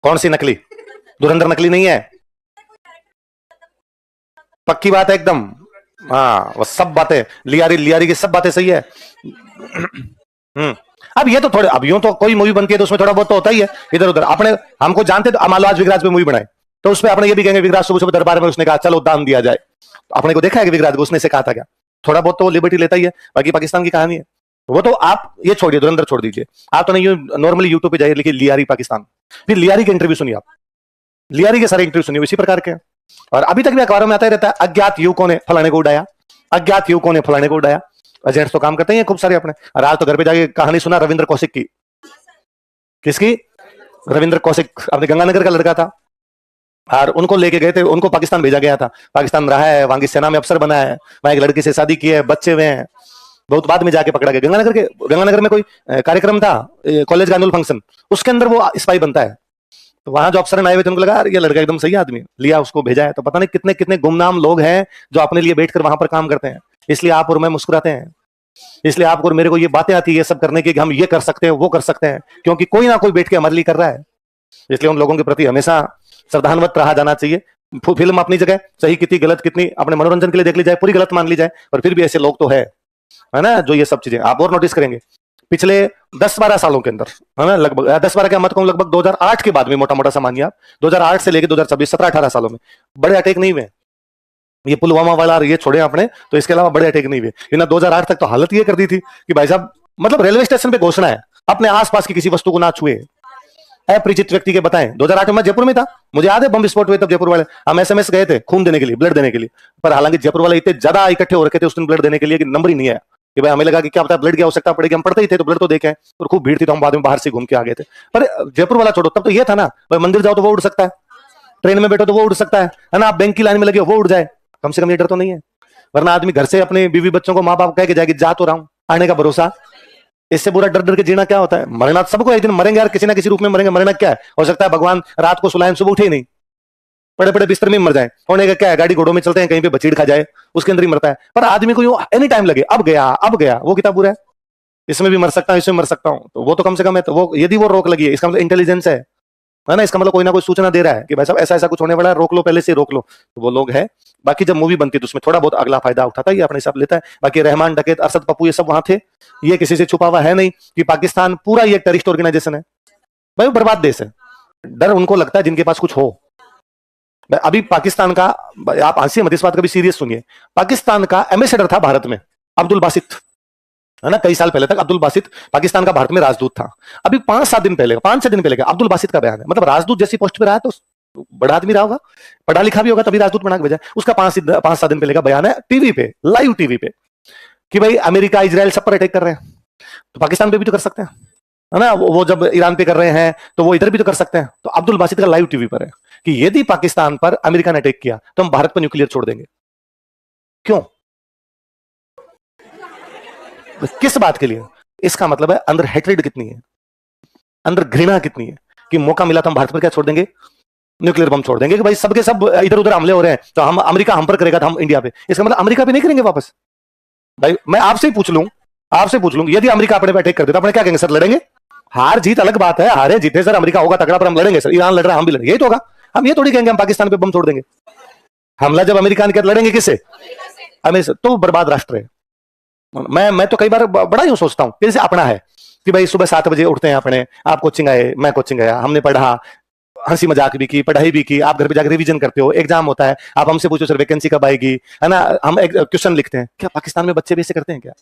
कौन सी नकली? धुरंधर नकली नहीं है, पक्की बात है एकदम। हाँ वो सब बातें, लियारी लियारी की सब बातें सही है। अब ये तो थोड़े, अब यूं तो कोई मूवी बनती है तो उसमें थोड़ा बहुत तो होता ही है इधर उधर। अपने हमको जानते तो मान लो आज विगराज पे मूवी बनाए तो उसमें अपने ये भी कहेंगे विगराज सुबह सुबह दरबार में उसने कहा चलो दान दिया जाए, तो अपने को देखा है कि विगराज को उसने से कहा था क्या? थोड़ा बहुत तो लिबर्टी लेता ही है। बाकी पाकिस्तान की कहानी है वो तो आप ये छोड़िए, धुरंधर छोड़ दीजिए। आप तो नहीं नॉर्मली यूट्यूब पे जाइए, लिखिए लियारी पाकिस्तान, फिर लियारी के इंटरव्यू सुनिए आप, लियारी के सारे इंटरव्यू सुनिए इसी प्रकार के। और अभी तक भी अखबारों में आता ही रहता है अज्ञात युवकों ने फलाने को उड़ाया, अज्ञात युवकों ने फलाने को उड़ाया। एजेंट्स तो काम करते हैं खूब सारे अपने। और आज तो घर पे जाके कहानी सुना रविंद्र कौशिक की। किसकी? रविंद्र कौशिक, अपने गंगानगर का लड़का था और उनको लेके गए थे, उनको पाकिस्तान भेजा गया था। पाकिस्तान रहा है, वहां की सेना में अफसर बना है, वहां एक लड़की से शादी की है, बच्चे हुए हैं। बहुत बाद में जाके पकड़ा गया गंगानगर में कोई कार्यक्रम था, कॉलेज का एनुअल फंक्शन, उसके अंदर वो स्पाई बनता है। तो वहां जो अफसर आए हुए थे उनको लगा यार ये लड़का एकदम सही आदमी, लिया उसको भेजा है। तो पता नहीं कितने कितने गुमनाम लोग हैं जो अपने लिए बैठकर वहां पर काम करते हैं। इसलिए आप और मैं मुस्कुराते हैं, इसलिए आपको और मेरे को ये बातें आती है ये सब करने की कि हम ये कर सकते हैं वो कर सकते हैं, क्योंकि कोई ना कोई बैठ के हमारे लिए कर रहा है। इसलिए उन लोगों के प्रति हमेशा सावधानवत रहा जाना चाहिए। फिल्म अपनी जगह सही कितनी गलत कितनी अपने मनोरंजन के लिए देख ली जाए, पूरी गलत मान ली जाए, और फिर भी ऐसे लोग तो है ना जो ये सब चीजें आप और नोटिस करेंगे पिछले 10-12 सालों के अंदर, है ना, लगभग 10-12 क्या मत कहूं, लगभग 2008 के बाद में मोटा मोटा सामान्य आप 2008 से लेकर 2026 17-18 सालों में बड़े अटैक नहीं हुए। ये पुलवामा वाला ये छोड़े आपने तो इसके अलावा बड़े अटैक नहीं हुए। इन्हें 2008 तक तो हालत ये कर दी थी कि भाई साहब मतलब रेलवे स्टेशन पे घोषणा है अपने आसपास की किसी वस्तु को ना छुए, अपरिचित व्यक्ति के बताएं। 2008 में मैं जयपुर में था, मुझे याद है बम विस्फोट हुए तब जयपुर वाले हम एसएमएस गए थे खून देने के लिए, ब्लड देने के लिए। पर हालांकि जयपुर वाले इतने ज्यादा इकट्ठे हो रखे थे उस दिन ब्लड देने के लिए कि नंबर ही नहीं आया। कि भाई हमें लगा कि क्या पता ब्लड की आवश्यकता पड़ेगी, हम पढ़ते ही थे तो ब्लड तो देखें, और खूब भीड़ थी तो हम बाद में बाहर से घूम के आ गए थे। पर जयपुर वाला छोड़ो, तब तो ये था ना भाई मंदिर जाओ तो वो उड़ सकता है, ट्रेन में बैठो तो वो उड़ सकता है ना, आप बैंक की लाइन में लगे हो वो उड़ जाए, कम से कम ये डर तो नहीं है। वरना आदमी घर से अपने बीवी बच्चों को माँ बाप कह के जाएगी जा तो रहा हूं, आने का भरोसा। इससे बुरा डर डर के जीना क्या होता है? मरना सबको एक दिन मरेंगे यार, किसी ना किसी रूप में मरेंगे। मरना क्या है? हो सकता है भगवान रात को सुलाएं सुबह उठे ही नहीं, बड़े बड़े बिस्तर में मर जाए। होने का क्या है? गाड़ी घोड़ों में चलते हैं, कहीं पे बचीड़ खा जाए उसके अंदर ही मरता है। पर आदमी को यूं एनी टाइम लगे अब गया अब गया, वो कितना बुरा है। इसमें भी मर सकता हूं इसमें मर सकता हूं, तो वो तो कम से कम है। तो वो यदि वो रोक लगी है इसका मतलब इंटेलिजेंस है ना, इसका मतलब कोई ना कोई सूचना दे रहा है कि भाई साहब ऐसा ऐसा कुछ होने वाला है, रोक लो, पहले से रोक लो। तो वो लोग है। बाकी जब मूवी बनती है तो उसमें थोड़ा बहुत अगला फायदा उठाता है, ये अपने हिसाब लेता है। बाकी रहमान डकैत अरशद पप्पू ये सब वहां थे, ये किसी से छुपा हुआ है नहीं कि पाकिस्तान पूरा ये टेररिस्ट ऑर्गेनाइजेशन है। भाई वो बर्बाद देश है, डर उनको लगता है जिनके पास कुछ हो। अभी पाकिस्तान का, आप हंसी मत, इस बात का भी सीरियस सुनिए, पाकिस्तान का एम्बेसडर था भारत में अब्दुल बासित, है ना, कई साल पहले तक अब्दुल बासित पाकिस्तान का भारत में राजदूत था। अभी 5-7 दिन पहले 5-6 दिन पहले का अब्दुल बासित का बयान है, मतलब राजदूत जैसी पोस्ट पे रहा है तो बड़ा आदमी रहा होगा, पढ़ा लिखा भी होगा तभी राजदूत बना के भेजा। उसका 5-7 दिन पहले का बयान है टीवी पे, लाइव टीवी पे, कि भाई अमेरिका इजराइल सब पर अटैक कर रहे हैं तो पाकिस्तान पे भी तो कर सकते हैं, है ना। वो जब ईरान पे कर रहे हैं तो वो इधर भी तो कर सकते हैं। तो अब्दुल बासित का लाइव टीवी पर है कि यदि पाकिस्तान पर अमेरिका ने अटैक किया तो हम भारत पर न्यूक्लियर छोड़ देंगे। क्यों? किस बात के लिए? इसका मतलब है अंदर हेट्रेड कितनी है, अंदर घृणा कितनी है कि मौका मिला तो हम भारत पर क्या छोड़ देंगे, न्यूक्लियर बम छोड़ देंगे। कि भाई सबके सब इधर उधर हमले हो रहे हैं तो हम अमेरिका हम पर करेगा तो हम इंडिया पे, इसका मतलब अमेरिका पे नहीं करेंगे वापस। भाई मैं आपसे पूछ लूं यदि अमेरिका अपने पे अटैक कर देता अपने क्या कहेंगे? सर लड़ेंगे। हार जीत अलग बात है, हारे जीते सर अमेरिका होगा तगड़ा पर हम लड़ेंगे सर, ईरान लड़ रहा है हम भी लड़ेंगे, यही तो होगा। हम ये थोड़ी कहेंगे हम पाकिस्तान पे बम छोड़ देंगे। हमला जब अमेरिका ने किया लड़ेंगे किससे? अमेरिका। तो बर्बाद राष्ट्र है। मैं तो कई बार बड़ा यूं सोचता हूं जैसे अपना है कि भाई सुबह 7 बजे उठते हैं अपने, आप कोचिंग आए मैं कोचिंग आया, हमने पढ़ा, हंसी मजाक भी की, पढ़ाई भी की, आप घर पे जाकर रिवीजन करते हो, एग्जाम होता है, आप हमसे पूछो सर वैकेंसी कब आएगी, है ना, हम एक क्वेश्चन लिखते हैं। क्या पाकिस्तान में बच्चे भी ऐसे करते हैं क्या?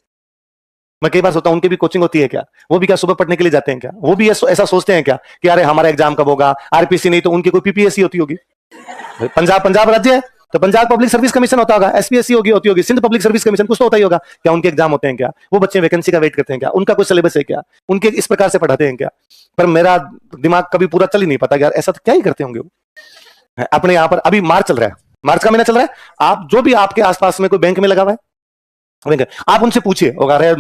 मैं कई बार सोचता हूं उनकी भी कोचिंग होती है क्या? वो भी क्या सुबह पढ़ने के लिए जाते हैं क्या? वो भी ऐसा सोचते हैं क्या कि अरे हमारा एग्जाम कब होगा, आरपीसी नहीं तो उनकी कोई पीपीएससी होती होगी। पंजाब राज्य है तो पंजाब पब्लिक सर्विस कमीशन होता होगा, एसपीएससी होती होगी, सिंध पब्लिक सर्विस कमीशन, कुछ तो होता ही होगा। क्या उनके एग्जाम होते हैं क्या? वो बच्चे वैकेंसी का वेट करते हैं क्या? उनका कोई सिलेबस है क्या? उनके इस प्रकार से पढ़ाते हैं क्या? पर मेरा दिमाग कभी पूरा चल ही नहीं पाता यार ऐसा तो क्या ही करते होंगे वो। अपने यहाँ पर अभी मार्च चल रहा है, मार्च का महीना चल रहा है, आप जो भी आपके आसपास में कोई बैंक में लगा हुआ है आप उनसे पूछिए, अरे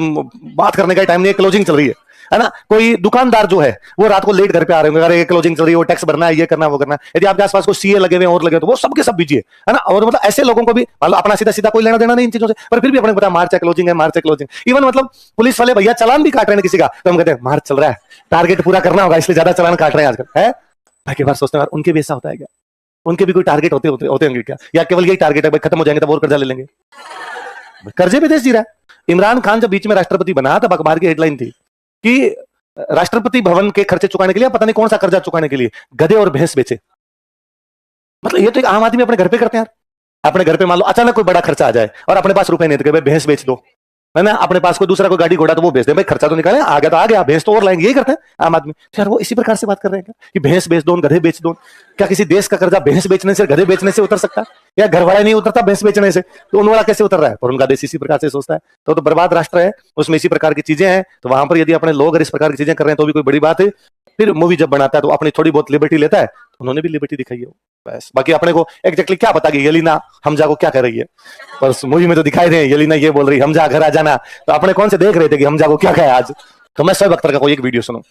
बात करने का टाइम नहीं है, क्लोजिंग चल रही है ना। कोई दुकानदार जो है वो रात को लेट घर पे आ रहे होंगे, अरे क्लोजिंग चल रही है, वो टैक्स भरना है, ये करना वो करना। यदि आपके आसपास कोई सीए लगे हुए और लगे तो वो सबके सब बीजिए, है ना। और मतलब ऐसे लोगों को भी मतलब अपना सीधा सीधा कोई लेना देना नहीं इन चीजों से, पर फिर भी अपने पता मार्च है क्लोजिंग है, मार्च है क्लोजिंग। इवन मतलब पुलिस वाले भैया चालान भी काट रहे हैं किसी का तो हम कहते हैं मार्च चल रहा है, टारगेट पूरा करना होगा इसलिए ज्यादा चालान काट रहे हैं आजकल है। बाकी बार सोचते हैं यार उनके भी ऐसा होता है क्या, उनके भी कोई टारगेट होते होंगे क्या, या केवल यही टारगेट है भाई खत्म हो जाएंगे तब और कर्जा ले लेंगे। कर्जे पे देश जी रहा है। इमरान खान जब बीच में राष्ट्रपति बना तब अखबार की हेडलाइन थी कि राष्ट्रपति भवन के खर्चे चुकाने के लिए पता नहीं कौन सा कर्जा चुकाने के लिए गधे और भैंस बेचे। मतलब ये तो एक आम आदमी अपने घर पे करते हैं यार। अपने घर पे मान लो अचानक कोई बड़ा खर्चा आ जाए और अपने पास रुपए नहीं थे, भाई भैंस बेच दो, है ना, अपने पास कोई दूसरा कोई गाड़ी घोड़ा तो वो बेच दे, भाई खर्चा तो निकाले, आ गया तो आ गया, भैंस तो और लाएंगे, यही करते हैं आम आदमी। तो यार वो इसी प्रकार से बात कर रहे हैं क्या कि भैंस बेच दो, गधे बेच दो। क्या किसी देश का कर्जा भैंस बेचने से, गधे बेचने से उतर सकता है? या घर वाला नहीं उतरता भैंस बेचने से, तो उन वाला कैसे उतर रहा है? और उनका देश इसी प्रकार से सोचता है। तो बर्बाद राष्ट्र है, उसमें इसी प्रकार की चीजें हैं। तो वहां पर यदि अपने लोग अगर इस प्रकार की चीजें कर रहे हैं तो भी कोई बड़ी बात है। फिर मूवी जब बनाता है तो अपनी थोड़ी बहुत लिबर्टी लेता है, उन्होंने भी लिबर्टी दिखाई है बस। बाकी अपने को एग्जैक्टली क्या पता कि येलिना हमजा को क्या कर रही है, पर मूवी में तो दिखाई दे येलिना ये बोल रही हमजा घर आ जाना। तो अपने कौन से देख रहे थे कि हमजा को क्या कहा आज। तो मैं शोएब अख्तर का कोई एक वीडियो सुनो,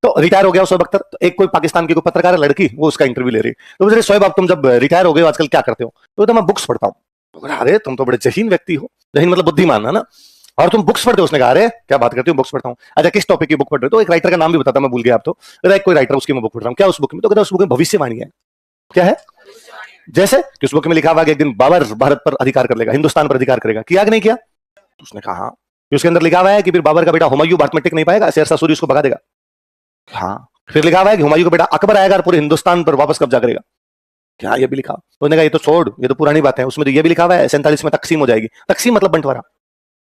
तो रिटायर हो गया शोएब अख्तर, तो एक कोई पाकिस्तान की कोई पत्रकार है लड़की, वो उसका इंटरव्यू ले रही। तो बोल रही शोएब अब तुम जब रिटायर हो गए आजकल क्या करते हो? तो मैं बुक्स पढ़ता हूँ। अरे तुम तो बड़े जहीन व्यक्ति हो, जहीन मतलब बुद्धिमान है ना, और तुम बुक्स पढ़ते हो? उसने कहा अरे क्या बात करते हो, बुक्स पढ़ता हूँ। अच्छा किस टॉपिक की बुक पढ़ रहे हो? तो एक राइटर का नाम भी बताता, मैं भूल गया आप तो। कोई राइटर उसकी मैं बुक पढ़ रहा हूँ। क्या उस बुक में? तो कहता उस बुक में भविष्यवाणी है। क्या है? जैसे कि उस बुक में लिखा हुआ कि एक दिन बाबर भारत पर अधिकार कर लेगा, हिंदुस्तान पर अधिकार करेगा, किया कि नहीं किया? उसने कहा हाँ। उसके अंदर लिखा हुआ है कि फिर बाबर का बेटा हुमायूं भारत में टिक नहीं पाएगा, शेरशाह सूरी उसको भगा देगा। हाँ। फिर लिखा हुआ है कि हुमायूं का बेटा अकबर आएगा और पूरे हिंदुस्तान पर वापस कब्जा करेगा। क्या ये भी लिखा? तो उसने कहा ये तो छोड़, ये तो पुरानी बात है। उसमें तो ये भी लिखा हुआ है 47 में तकसीम हो जाएगी। तकसीम मतलब बंटवारा,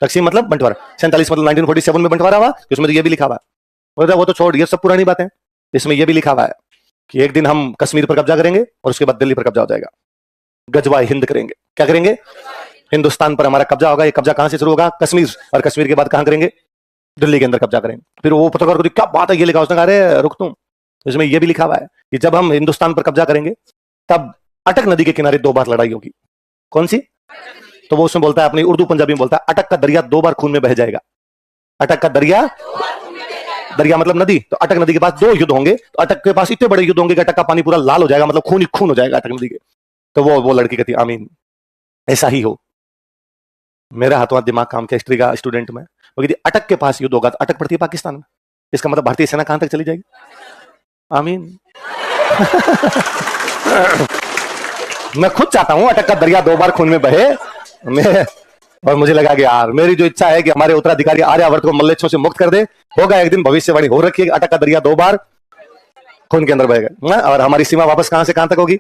तकसीम मतलब बंटवारा। 47 मतलब 1947 में बंटवारा हुआ, उसमें तो ये भी लिखा हुआ है। वो तो छोड़, ये सब पुरानी बातें। इसमें ये भी लिखा हुआ है कि एक दिन हम कश्मीर पर कब्जा करेंगे और उसके बाद दिल्ली पर कब्जा हो जाएगा, गजवाए हिंद करेंगे। क्या करेंगे? हिंदुस्तान पर हमारा कब्जा होगा। ये कब्जा कहां से शुरू होगा? कश्मीर, और कश्मीर के बाद कहां करेंगे? दिल्ली के अंदर कब्जा करेंगे। फिर वो पत्रकार को क्या बात है ये लिखा, उसने कहा अरे रुक तुम, इसमें ये भी लिखा हुआ है कि जब हम हिंदुस्तान पर कब्जा करेंगे तब अटक नदी के किनारे 2 बार लड़ाई होगी। कौन सी? तो वो उसमें बोलता है, अपनी उर्दू पंजाबी में बोलता है, अटक का दरिया 2 बार खून में बह जाएगा। अटक का दरिया, दरिया मतलब नदी, तो अटक नदी के पास 2 युद्ध होंगे। तो अटक के पास इतने बड़े युद्ध होंगे कि अटक का पानी पूरा लाल हो जाएगा, मतलब खून ही खून हो जाएगा अटक नदी के। तो वो लड़की कहती आमीन, ऐसा ही हो। मेरा हाथों हाथ दिमाग काम किया, हिस्ट्री का स्टूडेंट में। वो कहती अटक के पास युद्ध होगा, तो अटक पड़ती है पाकिस्तान में, इसका मतलब भारतीय सेना कहां तक चली जाएगी? आमीन। मैं खुद चाहता हूं अटक का दरिया 2 बार खून में बहे। मैं और मुझे लगा कि यार मेरी जो इच्छा है कि हमारे उत्तराधिकारी आर्यावर्त को मल्लेच्छों से मुक्त कर दे, होगा एक दिन, भविष्यवाणी हो रखी है, अटक का दरिया 2 बार खून के अंदर बहेगा। और हमारी सीमा वापस कहां से कहां तक होगी?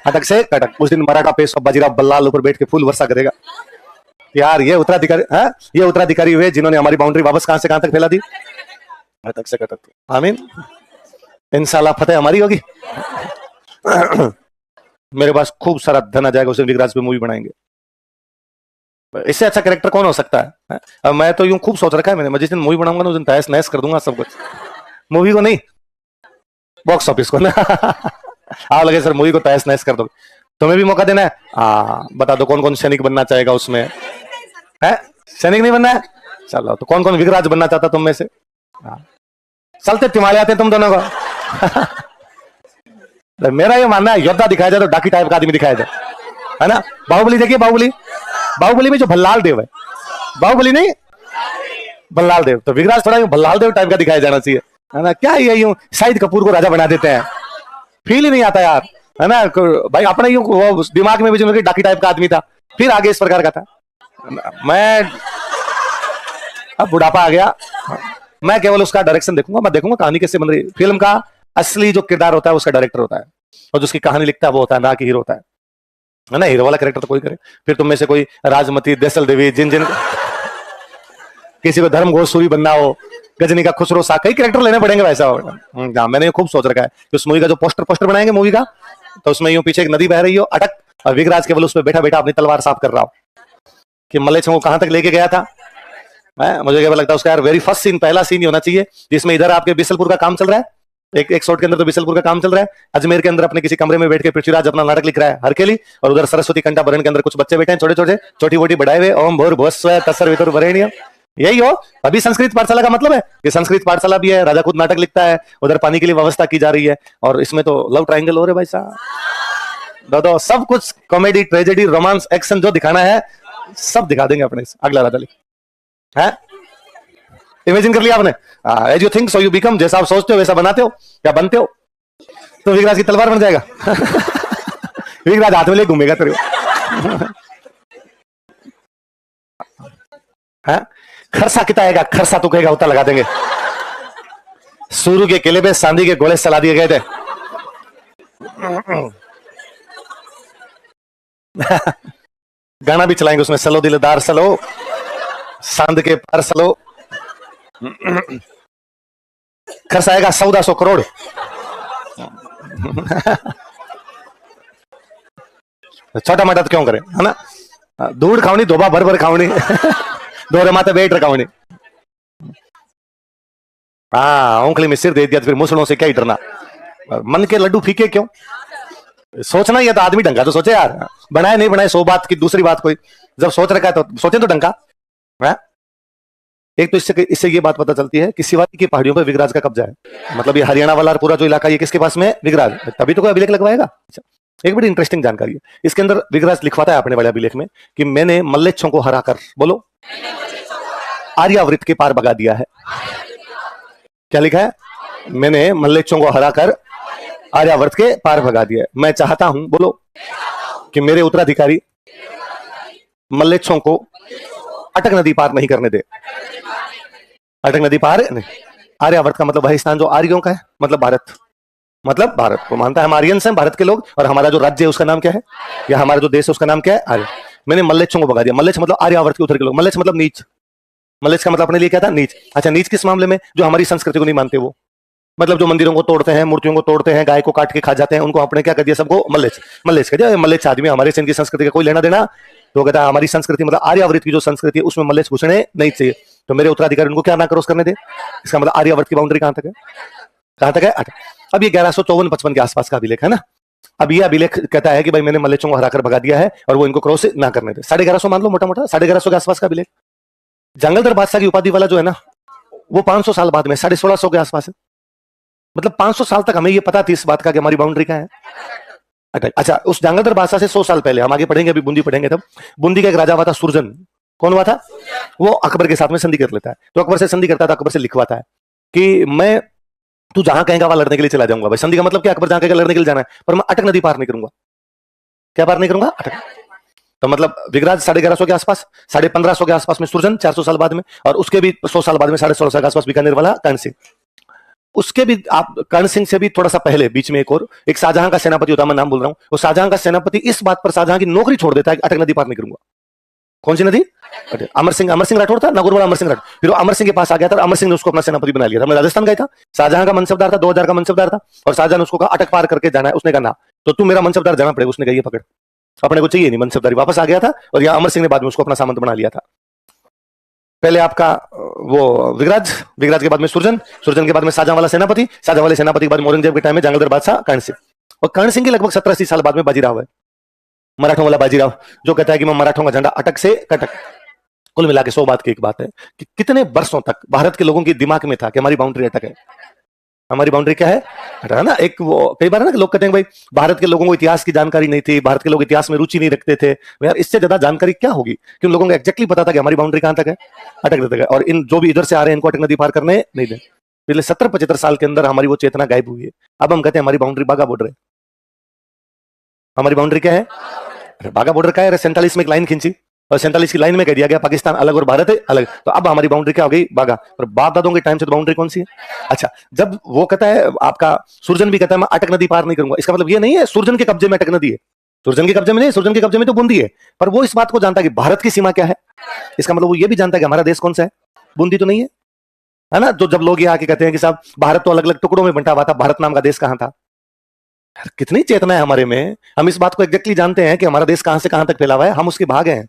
अटक से कटक। उस दिन मराठा पेशवा बाजीराव बल्लाल ऊपर बैठ के फूल वर्षा करेगा। यार ये उत्तराधिकारी है, ये उत्तराधिकारी हुए जिन्होंने हमारी बाउंड्री वापस कहां से कहां तक फैला दी? अटक से कटक। आमीन। इंशाल्लाह फतेह हमारी होगी। मेरे पास खूब सारा धन आ जाएगा, उसे विगराज पे मूवी बनाएंगे। इससे अच्छा कैरेक्टर कौन हो सकता है? अब मैं तो यूं खूब सोच रखा है मैंने, मैं जिस दिन मूवी बनाऊंगा ना उस दिन तहस नहस कर दूंगा सब कुछ। मूवी को नहीं, बॉक्स ऑफिस को ना। आप लगे सर मूवी को तहस नहस कर दो, तुम्हें भी मौका देना है। बता दो कौन कौन सैनिक बनना चाहेगा उसमें? है सैनिक नहीं बनना है? चलो तो कौन कौन विगराज बनना चाहता तुम में से? चलते तिमाड़े आते तुम दोनों को। तो मेरा ये मानना है योद्धा दिखाया जाए तो डाकी टाइप का आदमी दिखाया जाए, है ना। बाहुबली देखिए, बाहुबली, बाहुबली में जो भल्लाल देव है, बाहुबली नहीं भल्लाल देव, तो विगराज थोड़ा यूं भल्लाल देव टाइप का दिखाया जाना चाहिए, है ना। क्या ये यूं शाहिद कपूर को राजा बना देते हैं, फील ही नहीं आता यार, है ना। भाई अपने यूं वो दिमाग में भी जो डाकी टाइप का आदमी था, फिर आगे इस प्रकार का था। मैं अब बुढ़ापा आ गया, मैं केवल उसका डायरेक्शन देखूंगा, मैं देखूंगा कहानी कैसे बन रही है। फिल्म का असली जो किरदार होता है उसका डायरेक्टर होता है, और जिसकी कहानी लिखता है वो होता है, ना कि हीरो होता है ना। हीरो वाला कैरेक्टर तो कोई करे। फिर तुम में से कोई राजमती, देसल देवी, जिन जिन किसी को धर्म घोष सूरी बनना हो, गजनी का खुसरो सा, कई कैरेक्टर लेने पड़ेंगे वैसा। मैंने खूब सोच रखा है कि उस मूवी का जो पोस्टर बनाएंगे मूवी का, तो उसमें यूं पीछे एक नदी बह रही हो अटक, और विगराज केवल उस पर बैठा बैठा अपनी तलवार साफ कर रहा हो कि मल्लेच्छों को कहां तक लेके गया था। मुझे क्या लगता है उसका यार वेरी फर्स्ट सीन, पहला सीन ही होना चाहिए जिसमें इधर आपके बिसलपुर का काम चल रहा है, एक शॉट के अंदर तो बिसलपुर का काम चल रहा है, अजमेर के अंदर अपने किसी कमरे में बैठ के पृथ्वीराज अपना नाटक लिख रहा है हरकेली, और उधर सरस्वती कंठाभरण के अंदर कुछ बच्चे बैठे हैं छोटे छोटे, छोटी मोटी बढ़ाए हुए, ओम भूर भुवस्सुवः तत्सर्ववितुर् वरेण्यम। यही हो अभी संस्कृत पाठशाला का मतलब है कि संस्कृत पाठशाला भी है, राजा खुद नाटक लिखता है, उधर पानी के लिए व्यवस्था की जा रही है, और इसमें तो लव ट्रायंगल हो रहे भाई साहब, दो सब कुछ कॉमेडी, ट्रेजेडी, रोमांस, एक्शन जो दिखाना है सब दिखा देंगे अपने अगला राजा है। इमेजिन कर लिया आपने? As you think so you become, जैसा आप सोचते हो वैसा बनाते हो या बनते हो। तो विगराज की तलवार बन जाएगा। विगराज हाथ में ले घूमेगा तेरे को। हाँ? खरसा कितना आएगा, खरसा तो कहेगा उतना लगा देंगे। सूरु के किले पे सांदी के गोले चला दिए गए थे। गाना भी चलाएंगे उसमें, सलो दिलदार सलो, सांद के पार सलो। खर्च आएगा 1400 करोड़। छोटा मोटा तो क्यों करे, है ना। दूध खावनी, धोबा भर भर खावनी। दोरे माथे बैठ रखावनी। हाँ, उंगली में सिर दे दिया तो फिर मुसलों से क्या ही डरना। मन के लड्डू फीके क्यों। सोचना ही है तो आदमी ढंगा तो सोचे यार। बनाए नहीं बनाए 100 बात की, दूसरी बात कोई जब सोच रखा है तो सोचे तो ढंगा है। एक तो इससे ये बात पता चलती है कि शिवाजी की पहाड़ियों पर विगराज का कब्जा है। मतलब ये हरियाणा वाला पूरा जो इलाका ये किसके पास में, विगराज। तभी तो कोई अभिलेख लगवाएगा। अच्छा, एक बड़ी इंटरेस्टिंग जानकारी है इसके अंदर। विगराज लिखवाता है अपने वाले अभिलेख में कि मैंने मल्लेच्छों को हराकर, बोलो, आर्यावृत के पार भगा दिया है। क्या लिखा है, मैंने मल्लेच्छों को हराकर आर्यावर्त के पार भगा दिया है। मैं चाहता हूं, बोलो, कि मेरे उत्तराधिकारी मल्लेच्छों को अटक नदी पार नहीं करने दे। अटक नदी पार नहीं। आर्यावर्त का मतलब वह स्थान जो आर्यों का है, मतलब भारत। मतलब भारत को मानता है हम आर्यंस हैं, भारत के लोग। और हमारा जो राज्य है उसका नाम क्या है, या हमारा जो देश है उसका नाम क्या है, आर्य। मैंने मल्लेच्छों को भगा दिया। मल्लेच्छ मतलब आर्यावर्त के उत्तर के लोग। मल्लेच्छ मतलब नीच। मल्लेच्छ का मतलब अपने लिए क्या था, नीच। अच्छा, नीच किस मामले में, जो हमारी संस्कृति को नहीं मानते वो। मतलब जो मंदिरों को तोड़ते हैं, मूर्तियों को तोड़ते हैं, गाय को काट के खा जाते हैं, उनको आपने क्या कर दिया, सबको मल्लेच्छ। मल्लेच्छ कह दिया। मल्लेच्छ आदमी हमारे से इनकी संस्कृति का कोई लेना देना। तो कहता है हमारी संस्कृति मतलब आर्यावर्त की जो संस्कृति है उसमें मल्लेच्छ घुसने नहीं चाहिए। तो मेरे उत्तराधिकारी उनको क्या ना क्रॉस करने दे। इसका मतलब आर्यावर्त की बाउंड्री कहां तक है, कहां तक है। अब ये 1154-55 के आसपास का अभिलेख है ना। अब ये अभिलेख कहता है कि भाई मैंने मल्लेच्छों को हराकर भगा दिया है और वो इनको क्रॉस ना करने दे। 1150 मान लो, मोटा मोटा 1150 के आसपास का अभिलेख। जंगलधर बादशाह की उपाधि वाला जो है ना, वो 500 साल बाद में 1650 के आसपास है। मतलब 500 साल तक हमें ये पता थी इस बात का कि हमारी बाउंड्री क्या है। अच्छा, उस जंगलधर बादशाह से 100 साल पहले, हम आगे पढ़ेंगे, अभी बूंदी पढ़ेंगे तब। बूंदी का एक राजा हुआ था सुरजन। कौन हुआ था, वो अकबर के साथ में संधि कर लेता है। तो अकबर से संधि करता है तो अकबर से लिखवाता है कि मैं, तू जहां कहेगा वहां लड़ने के लिए चला जाऊंगा। भाई संधि का मतलब क्या, अकबर जहां कहेगा लड़ने के लिए जाना है, पर मैं अटक नदी पार नहीं करूंगा। क्या पार नहीं करूंगा, अटक। तो मतलब विगराज 1150 के आसपास, 1550 के आसपास में सुरजन, 400 साल बाद में, और उसके भी 100 साल बाद में 1650 के आसपास बीकानेर वाला कर्ण सिंह। उसके भी आप कर्ण सिंह से भी थोड़ा सा पहले बीच में एक शाहजहां का सेनापति होता है, मैं नाम बोल रहा हूं। वो शाहजहां का सेनापति इस बात पर शाहजहां की नौकरी छोड़ देता है कि अटक नदी पार नहीं करूंगा। कौन सी नदी, अमर सिंह राठौर था, नागौर वाला अमर सिंह राठौर। फिर वो अमर सिंह के पास आ गया था, अमर सिंह ने उसको अपना सेनापति बना लिया था। मैं राजस्थान गया था, शाहजहां का मनसबदार था, 2000 का मनसबदार था, और शाहजहां ने उसको कहा अटक पार करके जाना है। उसने कहा ना, तो तू मेरा मनसबदार जाना पड़ेगा। उसने कहा ये पकड़, अपने को चाहिए नहीं मनसबदारी। वापस आ गया था, और यहाँ अमर सिंह ने बाद में उसको अपना सामंत बना लिया था। पहले आपका वो विगराज के बाद में सुरजन के बाद में शाहजहां वाला सेनापति के बाद औरंगजेब के टाइम में जंगलधर बादशाह कर्ण सिंह। और कर्ण सिंह के लगभग 70-80 साल बाद में बाजीराव है, मराठों वाला बाजीराव, जो कहता है कि मैं मराठों का झंडा अटक से कटक। कुल मिला के 100 बात की एक बात है कि कितने वर्षों तक भारत के लोगों के दिमाग में था कि हमारी बाउंड्री अटक है। हमारी बाउंड्री क्या है, है ना। एक वो कई बार है ना कि लोग कहते हैं भाई भारत के लोगों को इतिहास की जानकारी नहीं थी, भारत के लोग इतिहास में रुचि नहीं रखते थे। यार इससे ज्यादा जानकारी क्या होगी कि उन लोगों को एक्जैक्टली पता था कि हमारी बाउंड्री कहां तक है, अटक तक है। और इन जो भी इधर से आ रहे हैं इनको अटक नदी पार करने नहीं दे। पिछले 70-75 साल के अंदर हमारी वो चेतना गायब हुई है। अब हम कहते हैं हमारी बाउंड्री बाघा बॉर्डर है। हमारी बाउंड्री क्या है, बाघा बॉर्डर का है। 47 में एक लाइन खींची और 47 की लाइन में कह दिया गया पाकिस्तान अलग और भारत है अलग। तो अब हमारी बाउंड्री क्या हो गई, बाघा। और बाप दादों के टाइम से तो बाउंड्री कौन सी है। अच्छा, जब वो कहता है, आपका सुरजन भी कहता है मैं अटक नदी पार नहीं करूंगा, इसका मतलब ये नहीं है सुरजन के कब्जे में अटक नदी है। सुरजन के कब्जे में नहीं, सुरजन के कब्जे में तो बूंदी है। पर वो इस बात को जानता है कि भारत की सीमा क्या है। इसका मतलब वो ये भी जानता है कि हमारा देश कौन सा है, बूंदी तो नहीं है ना। जो जब लोग ये आके कहते हैं कि साहब भारत तो अलग अलग टुकड़ों में बंटा हुआ था, भारत नाम का देश कहां था। कितनी चेतना है हमारे में, हम इस बात को एग्जैक्टली जानते हैं कि हमारा देश कहां से कहां तक फैला हुआ है। हम उसके भाग हैं,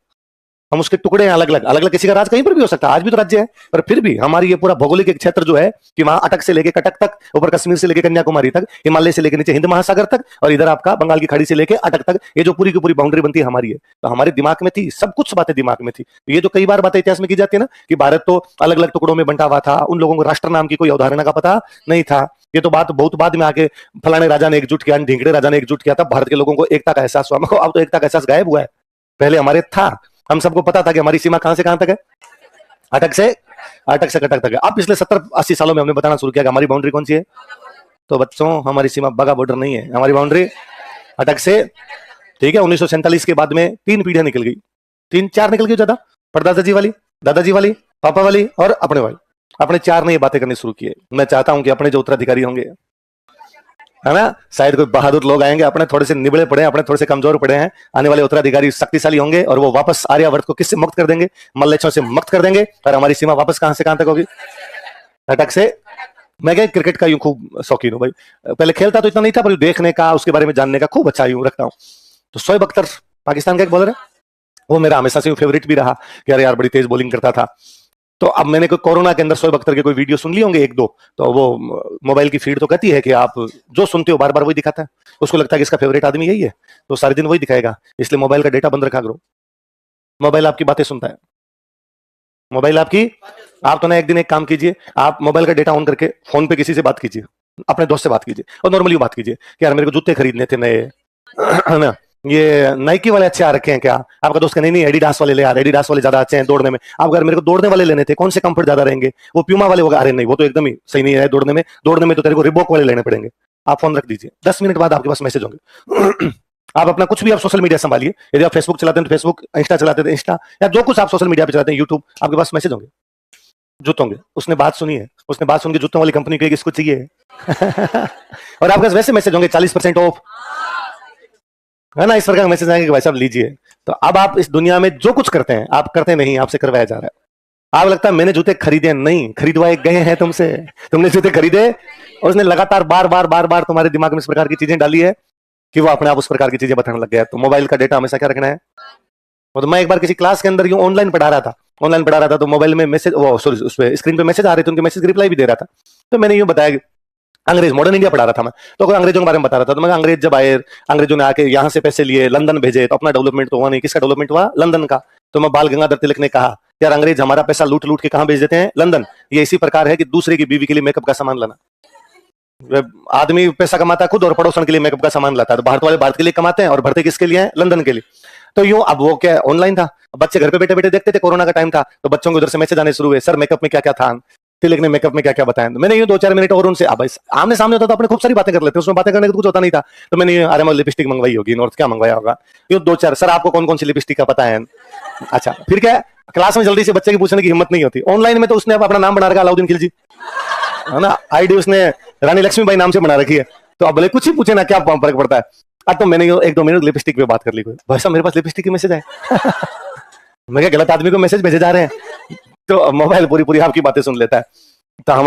हम उसके टुकड़े हैं अलग अलग। किसी का राज कहीं पर भी हो सकता है, आज भी तो राज्य है। पर फिर भी हमारी ये पूरा भौगोलिक एक क्षेत्र जो है कि वहां अटक से लेके कटक तक, ऊपर कश्मीर से लेके कन्याकुमारी तक, हिमालय से लेके नीचे हिंद महासागर तक, और इधर आपका बंगाल की खाड़ी से लेके अटक तक, ये जो पूरी की पूरी बाउंड्री बनती है हमारी है। तो हमारे दिमाग में थी, सब कुछ बातें दिमाग में थी। ये जो कई बार बातें इतिहास में की जाती है ना कि भारत तो अलग अलग टुकड़ों में बंटा हुआ था, उन लोगों को राष्ट्र नाम की कोई अवधारणा का पता नहीं था। ये तो बात बहुत बाद में आके फलाने राजा ने एकजुट किया, ढींगड़े राजा ने एकजुट किया था, भारत के लोगों को एकता का एहसास हुआ। अब तो एकता का एहसास गायब हुआ है। पहले हमारे था, हम सबको पता था कि हमारी सीमा कहां से कहां तक है, अटक से कटक तक है। अब पिछले 70-80 सालों में हमने बताना शुरू किया कि हमारी बाउंड्री कौन सी है, तो बच्चों हमारी सीमा बगा बॉर्डर नहीं है, हमारी बाउंड्री अटक से, ठीक है। 1947 के बाद में 3 पीढ़ियां निकल गई, 3-4 निकल गई ज्यादा, परदादा जी वाली, दादाजी वाली, पापा वाली और अपने वाली। अपने 4 ने ये बातें करनी शुरू की है। मैं चाहता हूं कि अपने जो उत्तराधिकारी होंगे, है ना, शायद कोई बहादुर लोग आएंगे, अपने थोड़े से निबड़े पड़े हैं, अपने थोड़े से कमजोर पड़े हैं, आने वाले उत्तराधिकारी शक्तिशाली होंगे और वो वापस आर्यावर्त को किससे मुक्त कर देंगे? मल्लेच्छों से मुक्त कर देंगे और हमारी सीमा वापस कहां से कहां तक होगी? अटक से। मैं क्या क्रिकेट का यूं खूब शौकीन हूं भाई, पहले खेलता तो इतना नहीं था, पर देखने का, उसके बारे में जानने का खूब अच्छा यूं रखता हूं। तो शोएब अख्तर पाकिस्तान का एक बॉलर है, वो मेरा हमेशा से फेवरेट भी रहा कि अरे यार बड़ी तेज बॉलिंग करता था। तो अब मैंने कोई कोरोना के अंदर शोएब अख्तर के कोई वीडियो सुन ली होंगे 1-2, तो वो मोबाइल की फीड तो कहती है कि आप जो सुनते हो बार बार वही दिखाता है। उसको लगता है कि इसका फेवरेट आदमी यही है, तो सारे दिन वही दिखाएगा। इसलिए मोबाइल का डेटा बंद रखा करो। मोबाइल आपकी बातें सुनता है, मोबाइल आपकी। आप तो ना एक दिन एक काम कीजिए, आप मोबाइल का डेटा ऑन करके फोन पे किसी से बात कीजिए, अपने दोस्त से बात कीजिए और नॉर्मली बात कीजिए कि यार मेरे को जूते खरीदने थे नए, है ना, ये नाइकी वाले अच्छे आ रखे हैं क्या? आपका दोस्त नहीं नहीं एडिडास वाले ले यार, एडिडास वाले ज्यादा अच्छे हैं दौड़ने में। आप अगर मेरे को दौड़ने वाले लेने थे, कौन से कंफर्ट ज्यादा रहेंगे? वो प्यूमा वाले होगा? अरे नहीं वो तो एकदम ही सही नहीं है दौड़ने में तो तेरे को रिबॉक वाले लेने पड़ेंगे। आप फोन रख दीजिए, 10 मिनट बाद आपके पास मैसेज होंगे। आप अपना कुछ भी आप सोशल मीडिया संभालिए, यदि आप फेसबुक चलाते हैं तो फेसबुक, इंस्टा चलाते हैं इंस्टा, या जो कुछ आप सोशल मीडिया पे चलाते हैं, यूट्यूब, आपके पास मैसेज होंगे, जूतों के। उसने बात सुनी है, उसने बात सुन के जूतों वाली कंपनी को इसको चाहिए। और आपके पास वैसे मैसेज होंगे 40% ऑफ, है ना, इस प्रकार का मैसेज आएंगे कि भाई साहब लीजिए। तो अब आप इस दुनिया में जो कुछ करते हैं, आप करते नहीं, आपसे करवाया जा रहा है। आप लगता है मैंने जूते खरीदे, नहीं, खरीदवाए गए हैं तुमसे। तुमने जूते खरीदे और उसने लगातार बार बार तुम्हारे दिमाग में इस प्रकार की चीजें डाली है कि वो अपने आप उस प्रकार की चीजें बताने लग गया। तो मोबाइल का डेटा हमेशा क्या रखना है। तो मैं एक बार किसी क्लास के अंदर यूं ऑनलाइन पढ़ा रहा था, तो मोबाइल में मैसेज, वो सॉरी, उस पे स्क्रीन पे मैसेज आ रहे थे, उनके मैसेज की रिप्लाई भी दे रहा था। तो मैंने यूं बताया कि अंग्रेज, मॉडर्न इंडिया पढ़ा रहा था मैं, तो कोई अंग्रेजों के बारे में बता रहा था। तो मैं अंग्रेज जब आए, अंग्रेजों ने आके यहाँ से पैसे लिए, लंदन भेजे, तो अपना डेवलपमेंट तो हुआ नहीं। किसका डेवलपमेंट हुआ? लंदन का। तो मैं बाल गंगाधर तिलक ने कहा यार अंग्रेज हमारा पैसा लूट लूट के कहाँ भेज देते हैं? लंदन। ये इसी प्रकार है कि दूसरे की बीवी के लिए मेकअप का सामान लाना। आदमी पैसा कमाता है खुद और पड़ोसन के लिए मेकअप का सामान लाता है। तो भारत वाले भारत के लिए कमाते हैं और भरते किसके लिए हैं? लंदन के लिए। तो यूं, अब वो क्या ऑनलाइन था, बच्चे घर पे बैठे बैठे देखते थे, कोरोना का टाइम था, तो बच्चों के उधर से मैसेज आने शुरू हुए, सर मेकअप में क्या क्या था, तिलक ने मेकअप में क्या क्या बताया। तो मैंने यूं 2-4 मिनट और उनसे, अब आमने सामने होता तो अपने खूब सारी बातें कर लेते, उसमें बातें करने का कुछ होता नहीं था। तो मैंने अरे मैं लिपस्टिक मंगवाई होगी, नॉर्थ क्या मंगवाया होगा, यूं 2-4, सर आपको कौन कौन सी लिपस्टिक का पता है? अच्छा, फिर क्या, क्लास में जल्दी से बच्चे की पूछने की हिम्मत नहीं होती। ऑनलाइन में तो उसने अपना नाम बना रखा अलाउद्दीन खिलजी, है ना, आईडी उसने रानी लक्ष्मीबाई नाम से बना रखी है। तो अब भले कुछ ही पूछे ना, क्या फर्क पड़ता है। अब तो मैंने 1-2 मिनट लिपस्टिक पे बात कर ली। भाई साहब मेरे पास लिपस्टिक की मैसेज है। मैं क्या गलत आदमी को मैसेज भेजे जा रहे हैं? तो मोबाइल पूरी पूरी आपकी बातें सुन लेता है। तो हम